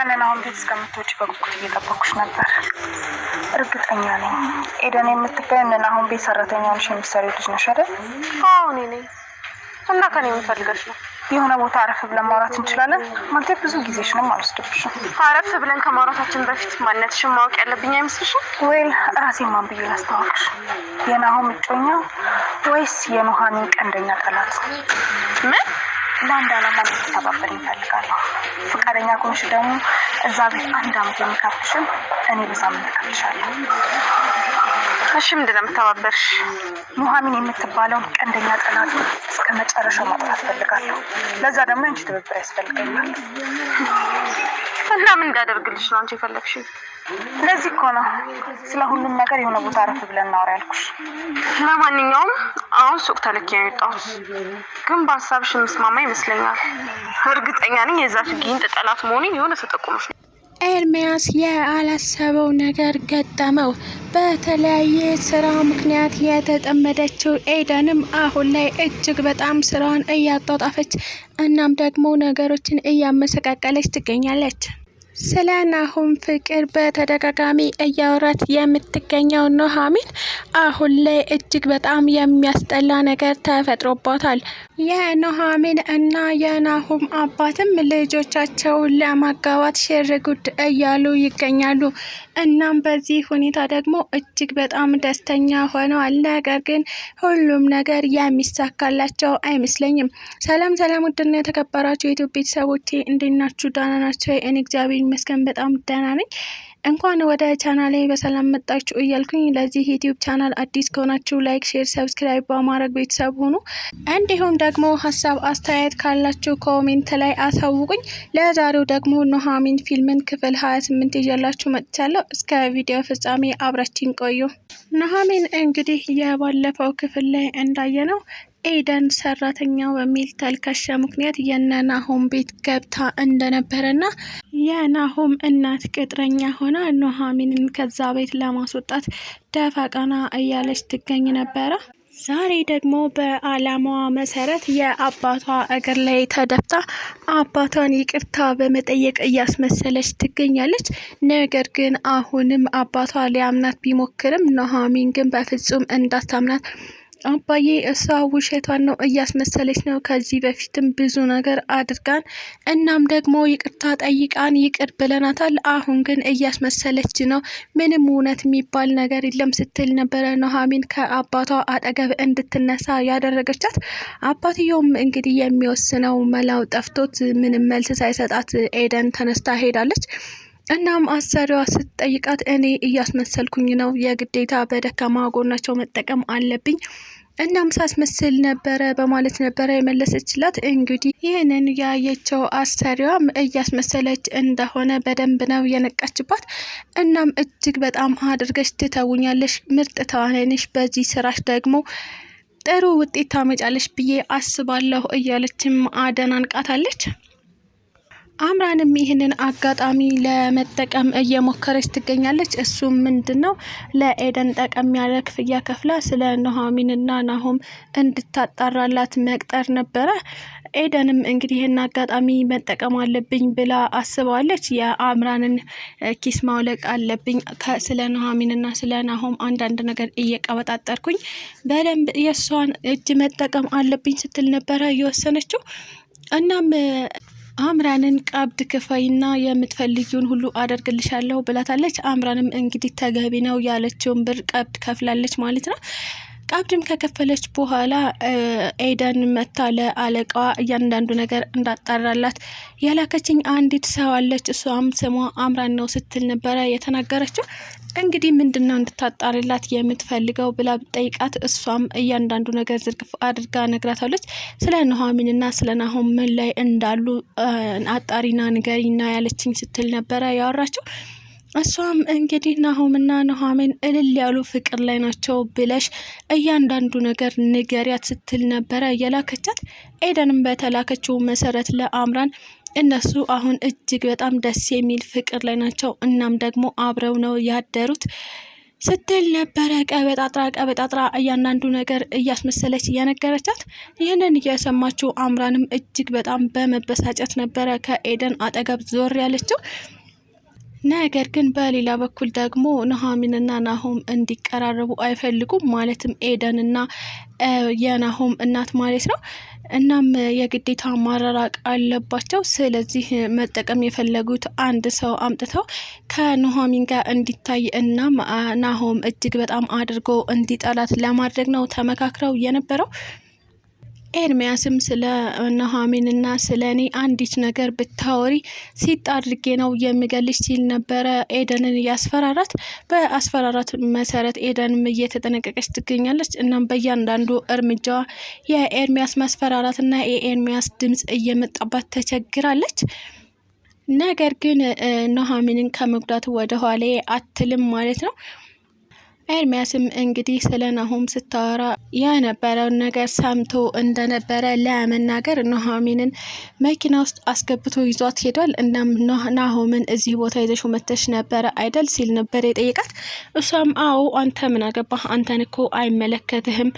ያንን አሁን ቤት እስከምትወጪ በጉጉት እየጠበኩሽ ነበር። እርግጠኛ ነኝ ኤደን የምትባይ ያንን አሁን ቤት ሰራተኛ ሆነሽ የምትሰሪው ልጅ ነሽ አይደል? አዎ እኔ ነኝ። እና ከኔ የምፈልገሽ ነው? የሆነ ቦታ አረፍ ብለን ማውራት እንችላለን? ማለት ብዙ ጊዜሽንም አልወስድብሽም። አረፍ ብለን ከማውራታችን በፊት ማንነትሽን ማወቅ ያለብኝ አይመስልሽም? ወይል ራሴን ማን ብዬ ላስተዋወቅሽ? የናሆም እጮኛ ወይስ የኑሐሚን ቀንደኛ ጠላት? ምን? ለአንድ ዓላማ እንድትተባበር ይፈልጋለሁ። ፈቃደኛ ከሆንሽ ደግሞ እዛ ቤት 1 ዓመት የሚከፍልሽን እኔ በሳምንት እከፍልሻለሁ። እሺ ምንድን ነው የምተባበርሽ? ኑሐሚን የምትባለውን ቀንደኛ ጠላት እስከ መጨረሻው ማጥፋት ፈልጋለሁ። ለዛ ደግሞ አንቺ ትብብር ያስፈልገኛል። እና ምን እንዳደርግልሽ ነው አንቺ የፈለግሽኝ? ለዚህ እኮ ነው ስለ ሁሉም ነገር የሆነ ቦታ አረፍ ብለን እናወራ ያልኩሽ። ለማንኛውም አሁን ሱቅ ተልኬ ነው የወጣሁት፣ ግን በሀሳብሽ የምስማማ ይመስለኛል። እርግጠኛ ነኝ የዛች ጊንጥ ጠላት መሆኔን የሆነ ተጠቁመሽ ነው። ኤርሚያስ ያላሰበው ነገር ገጠመው። በተለያየ ስራ ምክንያት የተጠመደችው ኤደንም አሁን ላይ እጅግ በጣም ስራዋን እያጧጣፈች እናም ደግሞ ነገሮችን እያመሰቃቀለች ትገኛለች። ስለ ናሆም ፍቅር በተደጋጋሚ እያወራት የምትገኘው ኑሐሚን አሁን ላይ እጅግ በጣም የሚያስጠላ ነገር ተፈጥሮባታል። የኑሐሚን እና የናሆም አባትም ልጆቻቸውን ለማጋባት ሽርጉድ እያሉ ይገኛሉ። እናም በዚህ ሁኔታ ደግሞ እጅግ በጣም ደስተኛ ሆነዋል። ነገር ግን ሁሉም ነገር የሚሳካላቸው አይመስለኝም። ሰላም ውድና የተከበራችሁ የኢትዮጵያ ቤተሰቦቼ እንዴት ናችሁ? ደህና ናቸው? እኔ እግዚአብሔር ይመስገን በጣም ደህና ነኝ። እንኳን ወደ ቻናሌ በሰላም መጣችሁ እያልኩኝ ለዚህ ዩቲዩብ ቻናል አዲስ ከሆናችሁ ላይክ፣ ሼር፣ ሰብስክራይብ በማድረግ ቤተሰብ ሁኑ። እንዲሁም ደግሞ ሀሳብ አስተያየት ካላችሁ ኮሜንት ላይ አሳውቁኝ። ለዛሬው ደግሞ ኑሐሚን ፊልምን ክፍል 28 ይዤላችሁ መጥቻለሁ። እስከ ቪዲዮ ፍጻሜ አብራችን ቆዩ። ኑሐሚን እንግዲህ የባለፈው ክፍል ላይ እንዳየነው ኤደን ሰራተኛው በሚል ተልካሻ ምክንያት የናሆም ቤት ገብታ እንደነበረና የናሆም እናት ቅጥረኛ ሆና ኑሐሚንን ከዛ ቤት ለማስወጣት ደፋ ቀና እያለች ትገኝ ነበረ። ዛሬ ደግሞ በአላማዋ መሰረት የአባቷ እግር ላይ ተደፍታ አባቷን ይቅርታ በመጠየቅ እያስመሰለች ትገኛለች። ነገር ግን አሁንም አባቷ ሊያምናት ቢሞክርም ኑሐሚን ግን በፍጹም እንዳታምናት አባዬ እሷ ውሸቷን ነው እያስመሰለች ነው። ከዚህ በፊትም ብዙ ነገር አድርጋን እናም ደግሞ ይቅርታ ጠይቃን ይቅር ብለናታል። አሁን ግን እያስመሰለች ነው። ምንም እውነት የሚባል ነገር የለም ስትል ነበረ ኑሐሚን ከአባቷ አጠገብ እንድትነሳ ያደረገቻት። አባትየውም እንግዲህ የሚወስነው መላው ጠፍቶት ምንም መልስ ሳይሰጣት ኤደን ተነስታ ሄዳለች። እናም አሰሪዋ ስትጠይቃት እኔ እያስመሰልኩኝ ነው፣ የግዴታ በደካማ ጎናቸው መጠቀም አለብኝ፣ እናም ሳስመስል ነበረ በማለት ነበረ የመለሰችላት። እንግዲህ ይህንን ያየችው አሰሪዋም እያስመሰለች እንደሆነ በደንብ ነው የነቃችባት። እናም እጅግ በጣም አድርገሽ ትተውኛለሽ፣ ምርጥ ተዋናይነሽ፣ በዚህ ስራሽ ደግሞ ጥሩ ውጤት ታመጫለሽ ብዬ አስባለሁ እያለችም አደናንቃታለች። አምራንም ይህንን አጋጣሚ ለመጠቀም እየሞከረች ትገኛለች። እሱም ምንድነው ለኤደን ጠቀም ያለ ክፍያ ከፍላ ስለ ኑሐሚንና ናሆም እንድታጣራላት መቅጠር ነበረ። ኤደንም እንግዲህ ይህን አጋጣሚ መጠቀም አለብኝ ብላ አስባለች። የአምራንን ኪስ ማውለቅ አለብኝ፣ ስለ ኑሐሚንና ስለ ናሆም አንዳንድ ነገር እየቀበጣጠርኩኝ በደንብ የእሷን እጅ መጠቀም አለብኝ ስትል ነበረ የወሰነችው። እናም አምራንን ቀብድ ክፈይና የምትፈልጊውን ሁሉ አደርግልሻለሁ ብላታለች። አምራንም እንግዲህ ተገቢ ነው ያለችውን ብር ቀብድ ከፍላለች ማለት ነው። ቀብድም ከከፈለች በኋላ ኤደን መታ ለአለቃዋ እያንዳንዱ ነገር እንዳጣራላት ያላከችኝ አንዲት ሰው አለች፣ እሷም ስሟ አምራን ነው ስትል ነበረ የተናገረችው። እንግዲህ ምንድነው እንድታጣሪላት የምትፈልገው ብላ ብጠይቃት እሷም እያንዳንዱ ነገር ዝርግፍ አድርጋ ነግራታለች። ስለ ኑሐሚንና ስለ ናሆም ምን ላይ እንዳሉ አጣሪና ንገሪና ያለችኝ ስትል ነበረ ያወራችው። እሷም እንግዲህ ናሆምና ኑሐሚን እልል ያሉ ፍቅር ላይ ናቸው ብለሽ እያንዳንዱ ነገር ንገሪያት ስትል ነበረ የላከቻት። ኤደንም በተላከችው መሰረት ለአምራን እነሱ አሁን እጅግ በጣም ደስ የሚል ፍቅር ላይ ናቸው፣ እናም ደግሞ አብረው ነው ያደሩት ስትል ነበረ ቀበጣጥራ እያንዳንዱ ነገር እያስመሰለች እየነገረቻት። ይህንን እየሰማችው አምራንም እጅግ በጣም በመበሳጨት ነበረ ከኤደን አጠገብ ዞር ያለችው። ነገር ግን በሌላ በኩል ደግሞ ኑሐሚንና ናሆም እንዲቀራረቡ አይፈልጉም። ማለትም ኤደንና የናሆም እናት ማለት ነው። እናም የግዴታ ማራራቅ አለባቸው። ስለዚህ መጠቀም የፈለጉት አንድ ሰው አምጥተው ከኑሐሚን ጋር እንዲታይ እናም ናሆም እጅግ በጣም አድርጎ እንዲጠላት ለማድረግ ነው ተመካክረው የነበረው። ኤርሚያስም ስለ ኑሐሚንና ስለ እኔ አንዲት ነገር ብታወሪ ሲጥ አድርጌ ነው የምገልሽ ሲል ነበረ ኤደንን ያስፈራራት። በአስፈራራት መሰረት ኤደንም እየተጠነቀቀች ትገኛለች። እናም በእያንዳንዱ እርምጃዋ የኤርሚያስ ማስፈራራትና የኤርሚያስ ድምጽ እየመጣባት ተቸግራለች። ነገር ግን ኑሐሚንን ከመጉዳት ወደ ኋላ አትልም ማለት ነው። ኤርሚያስም እንግዲህ ስለ ናሆም ስታወራ የነበረውን ነገር ሰምቶ እንደነበረ ለመናገር ኑሐሚንን መኪና ውስጥ አስገብቶ ይዟት ሄዷል። እናም ናሆምን እዚህ ቦታ ይዘሽው መተሽ ነበረ አይደል ሲል ነበር የጠየቃት። እሷም አዎ አንተ ምን አገባህ? አንተን እኮ አይመለከትህም።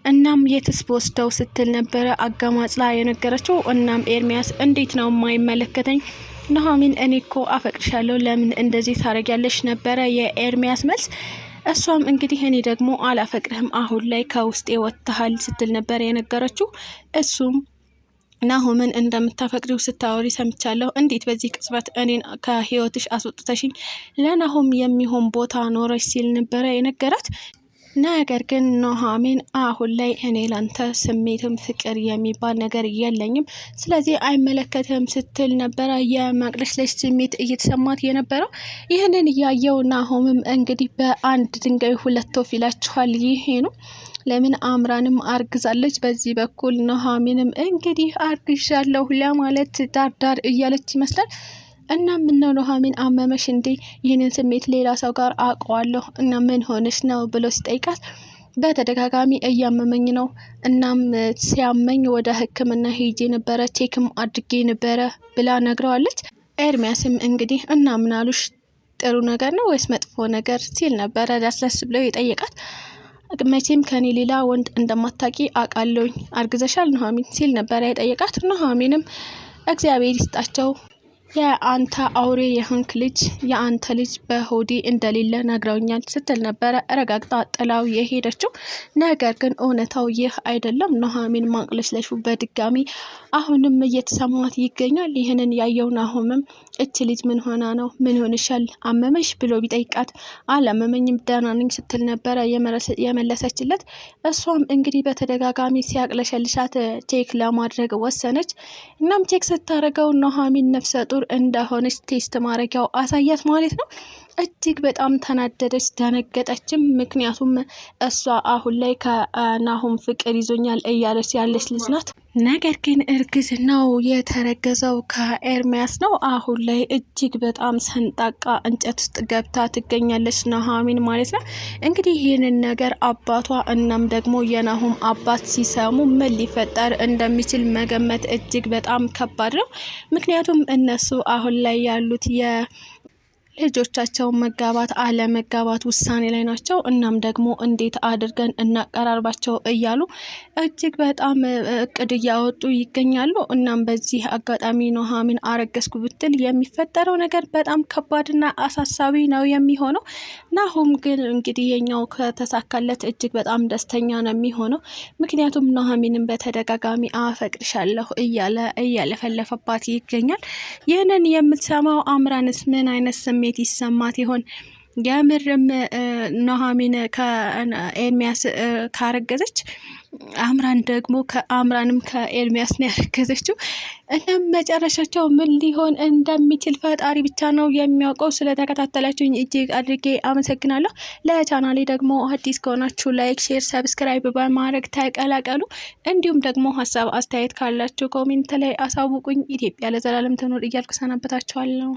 እናም የትስ በወስደው ስትል ነበረ አጋማጽላ የነገረችው። እናም ኤርሚያስ እንዴት ነው የማይመለከተኝ? ኑሐሚን እኔ እኮ አፈቅርሻለሁ፣ ለምን እንደዚህ ታረጊያለሽ ነበረ የኤርሚያስ መልስ። እሷም እንግዲህ እኔ ደግሞ አላፈቅርህም፣ አሁን ላይ ከውስጤ ወጥተሃል ስትል ነበር የነገረችው። እሱም ናሆምን እንደምታፈቅሪው ስታወሪ ሰምቻለሁ፣ እንዴት በዚህ ቅጽበት እኔን ከህይወትሽ አስወጥተሽኝ ለናሆም የሚሆን ቦታ ኖረሽ ሲል ነበረ የነገራት። ነገር ግን ኑሐሚን አሁን ላይ እኔ ላንተ ስሜትም ፍቅር የሚባል ነገር የለኝም፣ ስለዚህ አይመለከትም ስትል ነበረ የማቅለሽለሽ ስሜት እየተሰማት የነበረው። ይህንን እያየው ናሆምም እንግዲህ በአንድ ድንጋይ ሁለት ወፍ ይላችኋል ይሄ ነው። ለምን አምራንም አርግዛለች፣ በዚህ በኩል ኑሐሚንም እንግዲህ አርግዣለሁ ለማለት ዳርዳር እያለች ይመስላል። እና ምነው ኑሐሚን አመመሽ እንዴ? ይህንን ስሜት ሌላ ሰው ጋር አውቀዋለሁ እና ምን ሆነሽ ነው ብሎ ሲጠይቃት በተደጋጋሚ እያመመኝ ነው፣ እናም ሲያመኝ ወደ ሕክምና ሄጄ ነበረ፣ ቼክም አድርጌ ነበረ ብላ ነግረዋለች። ኤርሚያስም እንግዲህ እና ምናሉሽ ጥሩ ነገር ነው ወይስ መጥፎ ነገር ሲል ነበረ ዳስለስ ብሎ የጠየቃት። መቼም ከኔ ሌላ ወንድ እንደማታቂ አውቃለሁኝ፣ አርግዘሻል ኑሐሚን ሲል ነበረ የጠየቃት። ኑሐሚንም እግዚአብሔር ይስጣቸው የአንተ አውሬ የሆንክ ልጅ የአንተ ልጅ በሆዴ እንደሌለ ነግረውኛል ስትል ነበረ ረጋግጣ ጥላው የሄደችው። ነገር ግን እውነታው ይህ አይደለም። ኑሐሚን ማቅለሽለሹ በድጋሚ አሁንም እየተሰማት ይገኛል። ይህንን ያየው ናሆምም እች ልጅ ምን ሆና ነው? ምን ሆንሻል? አመመሽ ብሎ ቢጠይቃት አላመመኝም ደህና ነኝ ስትል ነበረ የመለሰችለት። እሷም እንግዲህ በተደጋጋሚ ሲያቅለሸልሻት ቼክ ለማድረግ ወሰነች። እናም ቼክ ስታደርገው ኑሐሚን ነፍሰ ጡር እንደሆነች ቴስት ማድረጊያው አሳያት ማለት ነው። እጅግ በጣም ተናደደች፣ ደነገጠችም። ምክንያቱም እሷ አሁን ላይ ከናሆም ፍቅር ይዞኛል እያለች ያለች ልጅ ናት። ነገር ግን እርግዝናው የተረገዘው ከኤርሚያስ ነው። አሁን ላይ እጅግ በጣም ሰንጣቃ እንጨት ውስጥ ገብታ ትገኛለች ኑሐሚን ማለት ነው። እንግዲህ ይህንን ነገር አባቷ እናም ደግሞ የናሆም አባት ሲሰሙ ምን ሊፈጠር እንደሚችል መገመት እጅግ በጣም ከባድ ነው። ምክንያቱም እነሱ አሁን ላይ ያሉት ልጆቻቸው መጋባት አለመጋባት ውሳኔ ላይ ናቸው። እናም ደግሞ እንዴት አድርገን እናቀራርባቸው እያሉ እጅግ በጣም እቅድ እያወጡ ይገኛሉ። እናም በዚህ አጋጣሚ ኑሐሚን አረገዝኩ ብትል የሚፈጠረው ነገር በጣም ከባድና አሳሳቢ ነው የሚሆነው። ናሆም ግን እንግዲህ የኛው ከተሳካለት እጅግ በጣም ደስተኛ ነው የሚሆነው። ምክንያቱም ኑሐሚንን በተደጋጋሚ አፈቅርሻለሁ እያለፈለፈባት ይገኛል። ይህንን የምትሰማው አምራንስ ምን አይነት ስሜት ይሰማት ይሆን? የምርም ኑሐሚን ከኤርሚያስ ካረገዘች አምራን ደግሞ ከአምራንም ከኤርሚያስ ነው ያረገዘችው። እናም መጨረሻቸው ምን ሊሆን እንደሚችል ፈጣሪ ብቻ ነው የሚያውቀው። ስለተከታተላችሁኝ እጅግ አድርጌ አመሰግናለሁ። ለቻናሌ ደግሞ አዲስ ከሆናችሁ ላይክ፣ ሼር፣ ሰብስክራይብ በማድረግ ተቀላቀሉ። እንዲሁም ደግሞ ሀሳብ አስተያየት ካላችሁ ኮሜንት ላይ አሳውቁኝ። ኢትዮጵያ ለዘላለም ትኑር እያልኩ ሰናበታችኋለሁ።